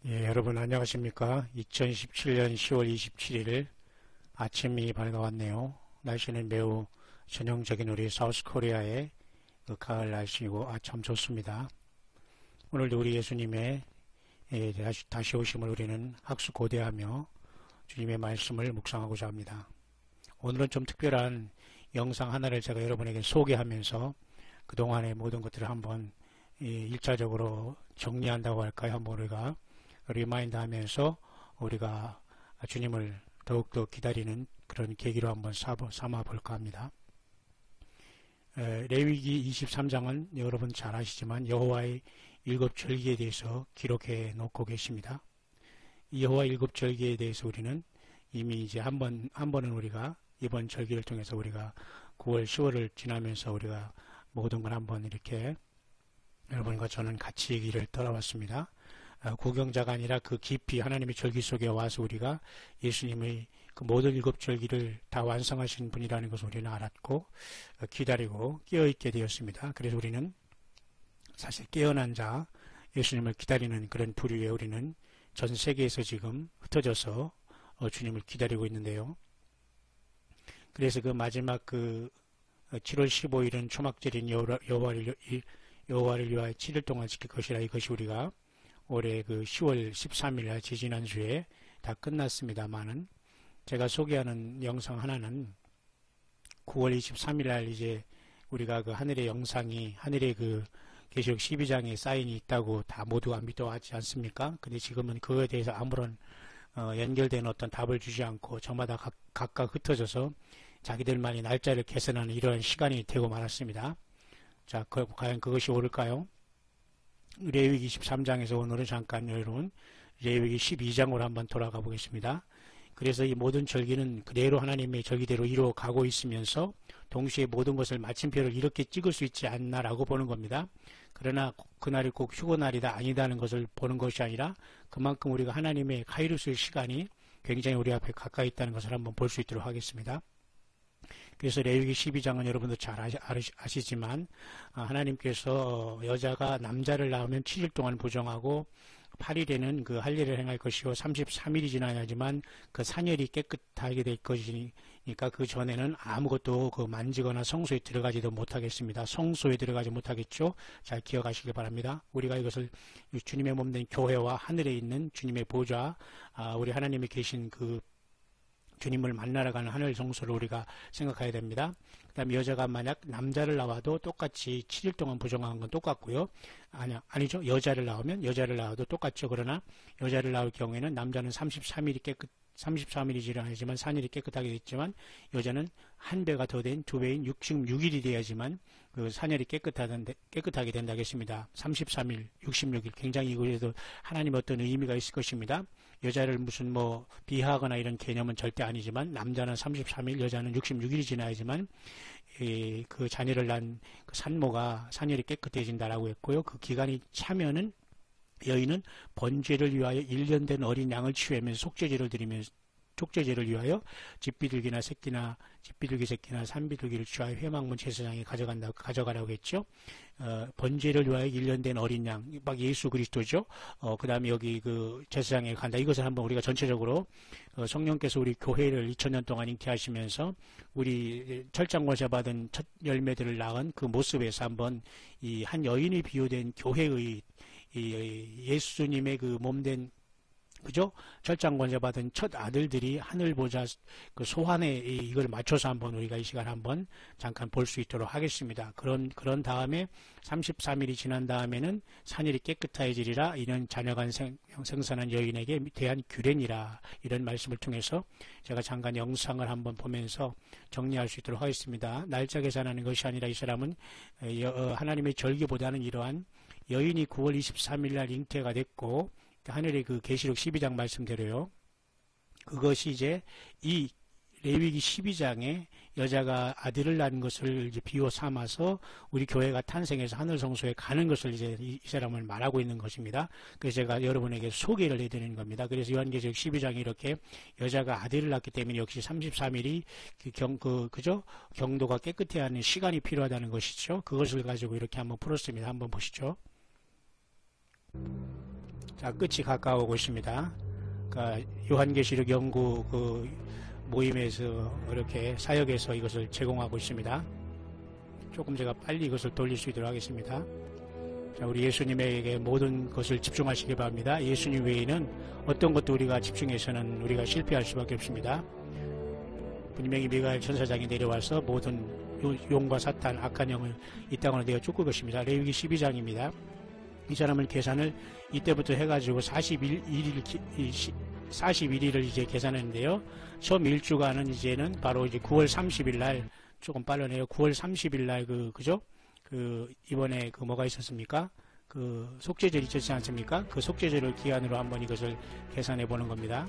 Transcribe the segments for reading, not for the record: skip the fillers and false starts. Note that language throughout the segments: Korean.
예, 여러분 안녕하십니까? 2017년 10월 27일 아침이 밝아왔네요. 날씨는 매우 전형적인 우리 사우스 코리아의 그 가을 날씨고 참 좋습니다. 오늘도 우리 예수님의 다시 오심을 우리는 학수고대하며 주님의 말씀을 묵상하고자 합니다. 오늘은 좀 특별한 영상 하나를 제가 여러분에게 소개하면서 그동안의 모든 것들을 한번 일차적으로 정리한다고 할까요? 한번 우리가 리마인드 하면서 우리가 주님을 더욱더 기다리는 그런 계기로 한번 삼아 볼까 합니다. 레위기 23장은 여러분 잘 아시지만 여호와의 일곱 절기에 대해서 기록해 놓고 계십니다. 이 여호와 일곱 절기에 대해서 우리는 이미 이제 한 번은 우리가 이번 절기를 통해서 우리가 9월 10월을 지나면서 우리가 모든 걸 한번 이렇게 여러분과 저는 같이 얘기를 떠나왔습니다. 구경자가 아니라 그 깊이 하나님의 절기 속에 와서 우리가 예수님의 그 모든 일곱 절기를 다 완성하신 분이라는 것을 우리는 알았고 기다리고 깨어있게 되었습니다. 그래서 우리는 사실 깨어난 자 예수님을 기다리는 그런 부류에 우리는 전 세계에서 지금 흩어져서 주님을 기다리고 있는데요. 그래서 그 마지막 그 7월 15일은 초막절인 여호와를 위하여 7일 동안 지킬 것이라, 이것이 우리가 올해 그 10월 13일 날 지지난주에 다 끝났습니다만은 제가 소개하는 영상 하나는 9월 23일 날 이제 우리가 그 하늘의 영상이 하늘의 그 계시록 12장에 사인이 있다고 다 모두가 믿어왔지 않습니까? 근데 지금은 그거에 대해서 아무런 연결된 어떤 답을 주지 않고 저마다 각각 흩어져서 자기들만이 날짜를 계산하는 이러한 시간이 되고 말았습니다. 자, 과연 그것이 옳을까요? 레위기 23장에서 오늘은 잠깐 여러분 레위기 12장으로 한번 돌아가 보겠습니다. 그래서 이 모든 절기는 그대로 하나님의 절기대로 이루어가고 있으면서 동시에 모든 것을 마침표를 이렇게 찍을 수 있지 않나라고 보는 겁니다. 그러나 그날이 꼭 휴거날이다 아니다는 것을 보는 것이 아니라 그만큼 우리가 하나님의 카이루스의 시간이 굉장히 우리 앞에 가까이 있다는 것을 한번 볼 수 있도록 하겠습니다. 그래서 레위기 12장은 여러분도 잘 아시지만 하나님께서 여자가 남자를 낳으면 7일 동안 부정하고 8일에는 그 할례를 행할 것이요 33일이 지나야지만 그 산열이 깨끗하게 될 것이니까 그 전에는 아무것도 그 만지거나 성소에 들어가지도 못하겠습니다. 성소에 들어가지 못하겠죠. 잘 기억하시기 바랍니다. 우리가 이것을 주님의 몸된 교회와 하늘에 있는 주님의 보좌, 우리 하나님이 계신 그 주님을 만나러 가는 하늘 성소를 우리가 생각해야 됩니다. 그 다음에 여자가 만약 남자를 낳아도 똑같이 7일 동안 부정한 건 똑같고요. 아니죠. 여자를 낳아도 똑같죠. 그러나 여자를 낳을 경우에는 남자는 33일이 지나야지만 산일이 깨끗하게 됐지만 여자는 한 배가 더 된 2배인 66일이 돼야지만 그 산열이 깨끗하게 된다겠습니다. 33일, 66일 굉장히 이거에도 하나님 어떤 의미가 있을 것입니다. 여자를 무슨 비하하거나 이런 개념은 절대 아니지만 남자는 33일, 여자는 66일이 지나야지만 그 자녀를 낳은 그 산모가 산열이 깨끗해진다라고 했고요. 그 기간이 차면은 여인은 번제를 위하여 1년 된 어린 양을 취하면서 속죄제를 위하여 집비둘기 새끼나 산비둘기를 취하여 회막문 제사장에 가져가라고 했죠. 번제를 위하여 1년 된 어린 양, 막 예수 그리스도죠. 그 다음에 여기 그 제사장에 간다. 이것을 한번 우리가 전체적으로 성령께서 우리 교회를 2000년 동안 잉태하시면서 우리 철장권세 받은 첫 열매들을 낳은 그 모습에서 한번 이 한 여인이 비유된 교회의 예수님의 그 몸된 그죠? 철장권세 받은 첫 아들들이 하늘 보좌 그 소환에 이걸 맞춰서 한번 우리가 이 시간 한번 잠깐 볼 수 있도록 하겠습니다. 그런 다음에 33일이 지난 다음에는 산일이 깨끗해지리라. 이는 자녀간 생산한 여인에게 대한 규례니라. 이런 말씀을 통해서 제가 잠깐 영상을 한번 보면서 정리할 수 있도록 하겠습니다. 날짜 계산하는 것이 아니라 이 사람은 하나님의 절기보다는 이러한 여인이 9월 23일 날 잉태가 됐고 하늘의 그 계시록 12장 말씀대로요. 그것이 이제 이 레위기 12장에 여자가 아들을 낳은 것을 이제 비유 삼아서 우리 교회가 탄생해서 하늘 성소에 가는 것을 이제 이 사람을 말하고 있는 것입니다. 그래서 제가 여러분에게 소개를 해드리는 겁니다. 그래서 요한계시록 12장에 이렇게 여자가 아들을 낳기 때문에 역시 33일이 그죠? 경도가 깨끗해야 하는 시간이 필요하다는 것이죠. 그것을 가지고 이렇게 한번 풀었습니다. 한번 보시죠. 자, 끝이 가까워오고 있습니다. 그러니까 요한계시록 연구 그 모임에서 이렇게 사역에서 이것을 제공하고 있습니다. 조금 제가 빨리 이것을 돌릴 수 있도록 하겠습니다. 자, 우리 예수님에게 모든 것을 집중하시기 바랍니다. 예수님 외에는 어떤 것도 우리가 집중해서는 우리가 실패할 수밖에 없습니다. 분명히 미가엘 천사장이 내려와서 모든 용과 사탄, 악한 영을 이 땅으로 내어 쫓을 것입니다. 레위기 12장입니다. 이 사람은 계산을 이때부터 해가지고 41일을 이제 계산했는데요. 처음 일주간은 이제는 바로 이제 9월 30일 날, 조금 빠르네요. 9월 30일 날 그죠? 이번에 뭐가 있었습니까? 속죄절 있었지 않습니까? 그 속죄절을 기한으로 한번 이것을 계산해 보는 겁니다.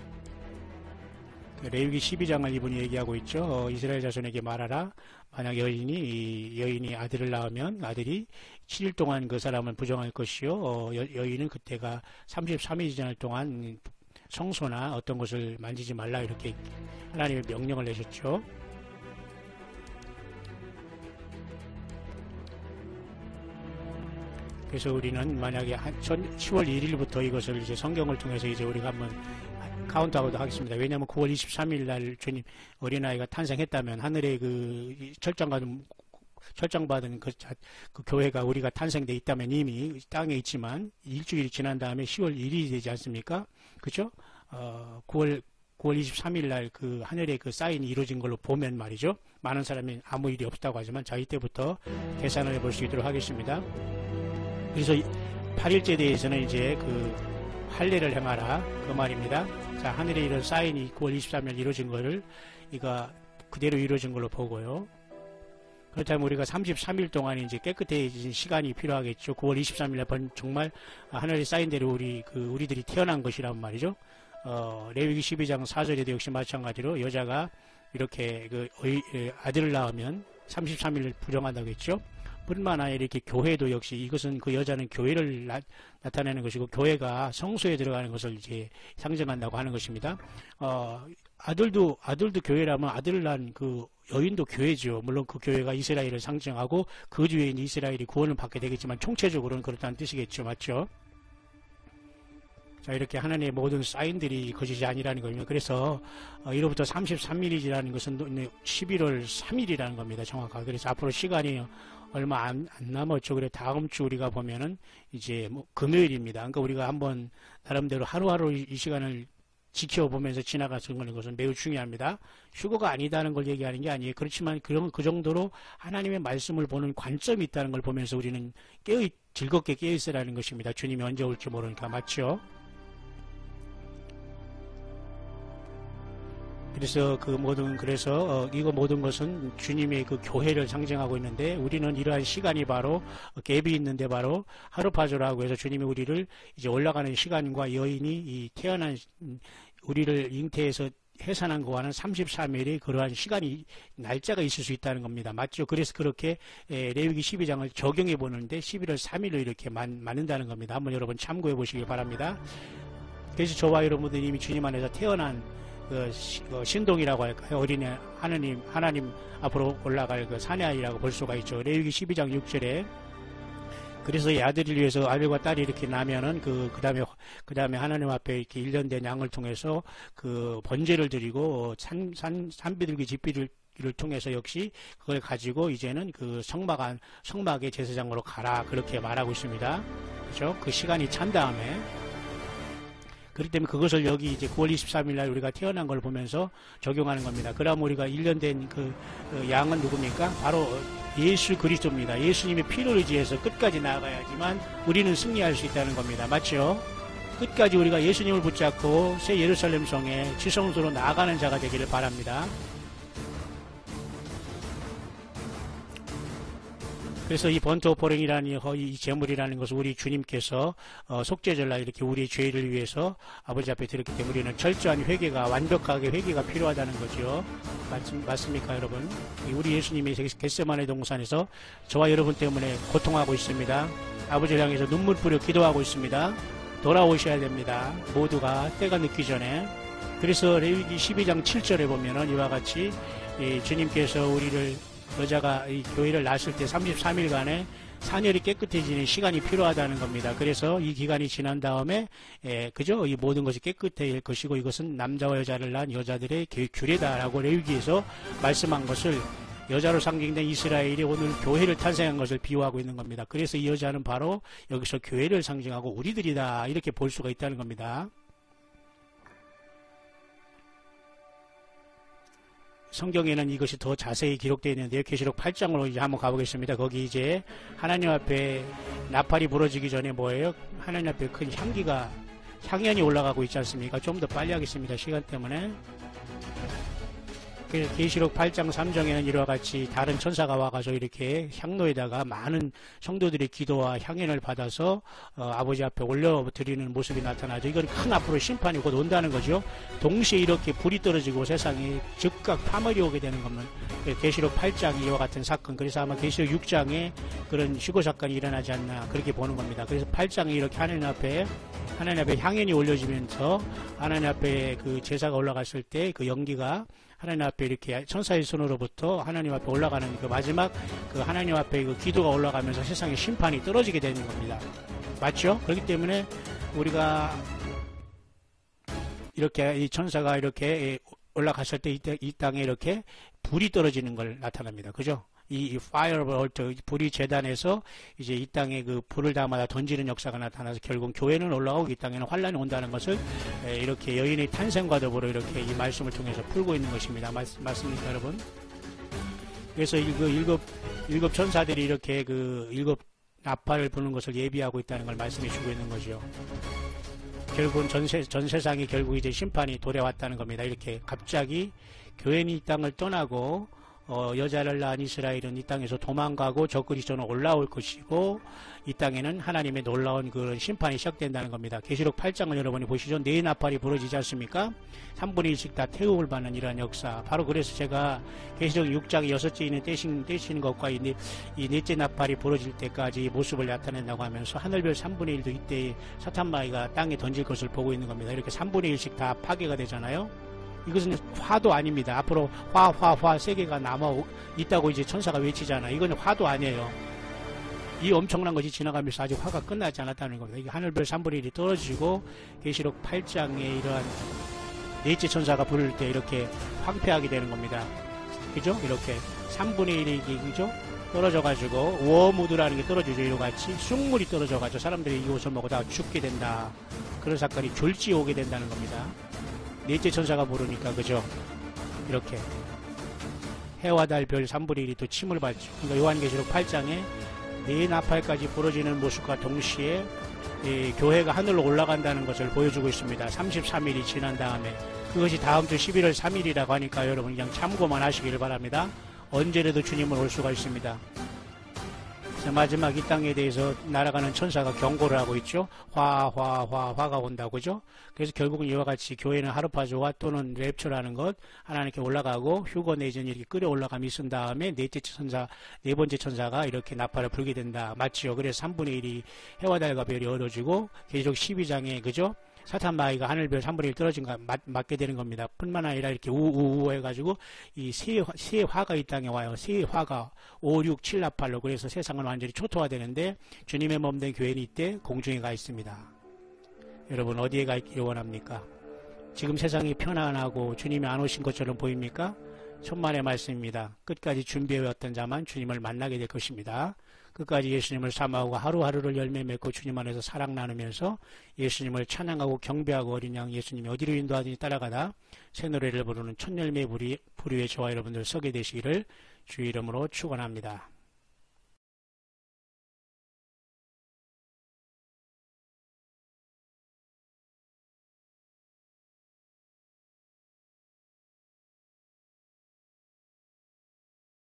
레위기 12장을 이분이 얘기하고 있죠. 이스라엘 자손에게 말하라. 만약 여인이 아들을 낳으면 아들이 7일 동안 그 사람을 부정할 것이요. 여인은 그때가 33일 지날 동안 성소나 어떤 것을 만지지 말라, 이렇게 하나님의 명령을 내셨죠. 그래서 우리는 만약에 10월 1일부터 이것을 이제 성경을 통해서 이제 우리가 한번 카운트하고도 하겠습니다. 왜냐하면 9월 23일 날 주님 어린아이가 탄생했다면 하늘에 철장받은 그 교회가 우리가 탄생돼 있다면 이미 땅에 있지만 일주일이 지난 다음에 10월 1일이 되지 않습니까? 그죠? 9월 23일 날 그 하늘에 그 사인이 이루어진 걸로 보면 말이죠. 많은 사람이 아무 일이 없다고 하지만 자, 이때부터 계산을 해볼 수 있도록 하겠습니다. 그래서 8일째 대해서는 이제 할례를 행하라, 그 말입니다. 자, 하늘에 이런 사인이 9월 23일 이루어진 거를 이거 그대로 이루어진 걸로 보고요. 그렇다면 우리가 33일 동안 이제 깨끗해진 시간이 필요하겠죠. 9월 23일 날 정말 하늘에 사인대로 우리들이 태어난 것이란 말이죠. 레위기 12장 4절에도 역시 마찬가지로 여자가 이렇게 아들을 낳으면 33일을 부정한다고 했죠. 뿐만 아니라 이렇게 교회도 역시 이것은 그 여자는 교회를 나타내는 것이고 교회가 성소에 들어가는 것을 이제 상징한다고 하는 것입니다. 아들도 교회라면 아들을 낳은 그 여인도 교회죠. 물론 그 교회가 이스라엘을 상징하고 그 주에 있는 이스라엘이 구원을 받게 되겠지만 총체적으로는 그렇다는 뜻이겠죠. 맞죠? 자, 이렇게 하나님의 모든 사인들이 거짓이 아니라는 겁니다. 그래서 이로부터 33일이라는 것은 11월 3일이라는 겁니다. 정확하게. 그래서 앞으로 시간이 얼마 안 남았죠. 그래 다음 주 우리가 보면은 이제 금요일입니다. 그러니까 우리가 한번 나름대로 하루하루 이 시간을 지켜보면서 지나가는 것은 매우 중요합니다. 휴거가 아니다는 걸 얘기하는 게 아니에요. 그렇지만 그 정도로 하나님의 말씀을 보는 관점이 있다는 걸 보면서 우리는 즐겁게 깨어있으라는 것입니다. 주님이 언제 올지 모르니까. 맞죠? 그래서 이거 모든 것은 주님의 그 교회를 상징하고 있는데 우리는 이러한 시간이 바로 갭이 있는데 바로 하루파조라고 해서 주님이 우리를 이제 올라가는 시간과 여인이 태어난 우리를 잉태해서 해산한 거와는 33일의 그러한 시간이 날짜가 있을 수 있다는 겁니다. 맞죠? 그래서 그렇게 레위기 12장을 적용해 보는데 11월 3일로 이렇게 맞는다는 겁니다. 한번 여러분 참고해 보시기 바랍니다. 그래서 저와 여러분들이 이미 주님 안에서 태어난 신동이라고 할까요? 어린이 하나님 앞으로 올라갈 산의 아이라고 볼 수가 있죠. 레위기 12장 6절에 그래서 이 아들을 위해서 아들과 딸이 이렇게 나면은 그 다음에 하나님 앞에 이렇게 일련된 양을 통해서 번제를 드리고 산비둘기 집비둘기를 통해서 역시 그걸 가지고 이제는 성막의 제사장으로 가라, 그렇게 말하고 있습니다. 그렇죠? 그 시간이 찬 다음에. 그렇기 때문에 그것을 여기 이제 9월 23일 날 우리가 태어난 걸 보면서 적용하는 겁니다. 그럼 우리가 1년된 양은 누굽니까? 바로 예수 그리스도입니다. 예수님의 피를 의지해서 끝까지 나아가야지만 우리는 승리할 수 있다는 겁니다. 맞죠? 끝까지 우리가 예수님을 붙잡고 새 예루살렘 성에 지성소로 나아가는 자가 되기를 바랍니다. 그래서 이 번트오퍼링이라는 이 제물이라는 것은 우리 주님께서 속죄절날 이렇게 우리의 죄를 위해서 아버지 앞에 드렸기 때문에 우리는 철저한 회개가, 완벽하게 회개가 필요하다는 거죠. 맞습니까, 여러분? 우리 예수님이 겟세마네 동산에서 저와 여러분 때문에 고통하고 있습니다. 아버지를 향해서 눈물 뿌려 기도하고 있습니다. 돌아오셔야 됩니다. 모두가 때가 늦기 전에. 그래서 레위기 12장 7절에 보면은 이와 같이 주님께서 우리를 여자가 이 교회를 낳았을 때 33일간의 산열이 깨끗해지는 시간이 필요하다는 겁니다. 그래서 이 기간이 지난 다음에 그죠? 이 모든 것이 깨끗해질 것이고 이것은 남자와 여자를 낳은 여자들의 규례다라고 레위기에서 말씀한 것을 여자로 상징된 이스라엘이 오늘 교회를 탄생한 것을 비유하고 있는 겁니다. 그래서 이 여자는 바로 여기서 교회를 상징하고 우리들이다 이렇게 볼 수가 있다는 겁니다. 성경에는 이것이 더 자세히 기록되어 있는데요. 계시록 8장으로 이제 한번 가보겠습니다. 거기 이제 하나님 앞에 나팔이 부러지기 전에 뭐예요? 하나님 앞에 큰 향연이 올라가고 있지 않습니까? 좀 더 빨리 하겠습니다. 시간 때문에. 계시록 8장 3장에는 이와 같이 다른 천사가 와가서 이렇게 향로에다가 많은 성도들의 기도와 향연을 받아서 아버지 앞에 올려드리는 모습이 나타나죠. 이건 큰 앞으로 심판이 곧 온다는 거죠. 동시에 이렇게 불이 떨어지고 세상에 즉각 파멸이 오게 되는 것은 계시록 8장 이와 같은 사건, 그래서 아마 계시록 6장에 그런 시고 사건이 일어나지 않나 그렇게 보는 겁니다. 그래서 8장에 이렇게 하나님 앞에 향연이 올려지면서 하나님 앞에 그 제사가 올라갔을 때 그 연기가 하나님 앞에 이렇게 천사의 손으로부터 하나님 앞에 올라가는 그 마지막 그 하나님 앞에 그 기도가 올라가면서 세상에 심판이 떨어지게 되는 겁니다. 맞죠? 그렇기 때문에 우리가 이렇게 이 천사가 이렇게 올라갔을 때 이 땅에 이렇게 불이 떨어지는 걸 나타납니다. 그죠? 이 파이어볼 불이 재단에서 이제 이 땅에 그 불을 담아다 던지는 역사가 나타나서 결국 교회는 올라오고 이 땅에는 환란이 온다는 것을 이렇게 여인의 탄생과 더불어 이렇게 이 말씀을 통해서 풀고 있는 것입니다. 맞습니까, 여러분? 그래서 일곱 천사들이 이렇게 그 일곱 나팔을 부는 것을 예비하고 있다는 걸 말씀해 주고 있는 거죠. 결국은 전 세상이 결국 이제 심판이 도래왔다는 겁니다. 이렇게 갑자기 교회는 이 땅을 떠나고 여자를 낳은 이스라엘은 이 땅에서 도망가고 저 그리스도는 올라올 것이고 이 땅에는 하나님의 놀라운 그런 심판이 시작된다는 겁니다. 계시록 8장을 여러분이 보시죠. 네 나팔이 부러지지 않습니까? 3분의 1씩 다 태움을 받는 이러한 역사. 바로 그래서 제가 계시록 6장 6째 있는 떼시는 것과 이 넷째 나팔이 부러질 때까지 모습을 나타낸다고 하면서 하늘별 3분의 1도 이때 사탄마귀가 땅에 던질 것을 보고 있는 겁니다. 이렇게 3분의 1씩 다 파괴가 되잖아요. 이것은 화도 아닙니다. 앞으로 화 세 개가 남아 있다고 이제 천사가 외치잖아. 이건 화도 아니에요. 이 엄청난 것이 지나가면서 아직 화가 끝나지 않았다는 겁니다. 이게 하늘별 3분의 1이 떨어지고 계시록 8장에 이러한 넷째 천사가 부를 때 이렇게 황폐하게 되는 겁니다. 그죠? 이렇게 3분의 1이 그죠? 떨어져가지고 워무드라는 게 떨어지죠. 이와 같이 쑥물이 떨어져가지고 사람들이 이것을 먹고 다 죽게 된다. 그런 사건이 졸지에 오게 된다는 겁니다. 넷째 천사가 부르니까 그죠? 이렇게 해와 달 별 3분의 1이 또 침을 밟죠. 그러니까 요한계시록 8장에 네 나팔까지 부러지는 모습과 동시에 교회가 하늘로 올라간다는 것을 보여주고 있습니다. 33일이 지난 다음에 그것이 다음 주 11월 3일이라고 하니까 여러분 그냥 참고만 하시길 바랍니다. 언제라도 주님은 올 수가 있습니다. 마지막 이 땅에 대해서 날아가는 천사가 경고를 하고 있죠. 화가 온다고, 그죠? 그래서 결국은 이와 같이 교회는 하루파주와 또는 랩처라는 것, 하나님께 올라가고 휴거 내전이 이렇게 끌어올라감이 있은 다음에 네 번째 천사가 이렇게 나팔을 불게 된다. 맞지요? 그래서 3분의 1이 해와 달과 별이 얻어지고, 계시록 12장에, 그죠? 사탄마귀가 하늘별 3분의 1 떨어진 거 맞게 되는 겁니다. 뿐만 아니라 이렇게 우우 해가지고 이 세 화가 이 땅에 와요. 세 화가 5, 6, 7 나팔로. 그래서 세상은 완전히 초토화되는데 주님의 몸된 교회는 이때 공중에 가 있습니다. 여러분 어디에 가 있기를 원합니까? 지금 세상이 편안하고 주님이 안 오신 것처럼 보입니까? 천만의 말씀입니다. 끝까지 준비해왔던 자만 주님을 만나게 될 것입니다. 끝까지 예수님을 사모하고 하루하루를 열매 맺고 주님 안에서 사랑 나누면서 예수님을 찬양하고 경배하고 어린 양 예수님이 어디로 인도하든지 따라가다 새 노래를 부르는 첫 열매 부류에 저와 여러분들 서게 되시기를 주의 이름으로 축원합니다.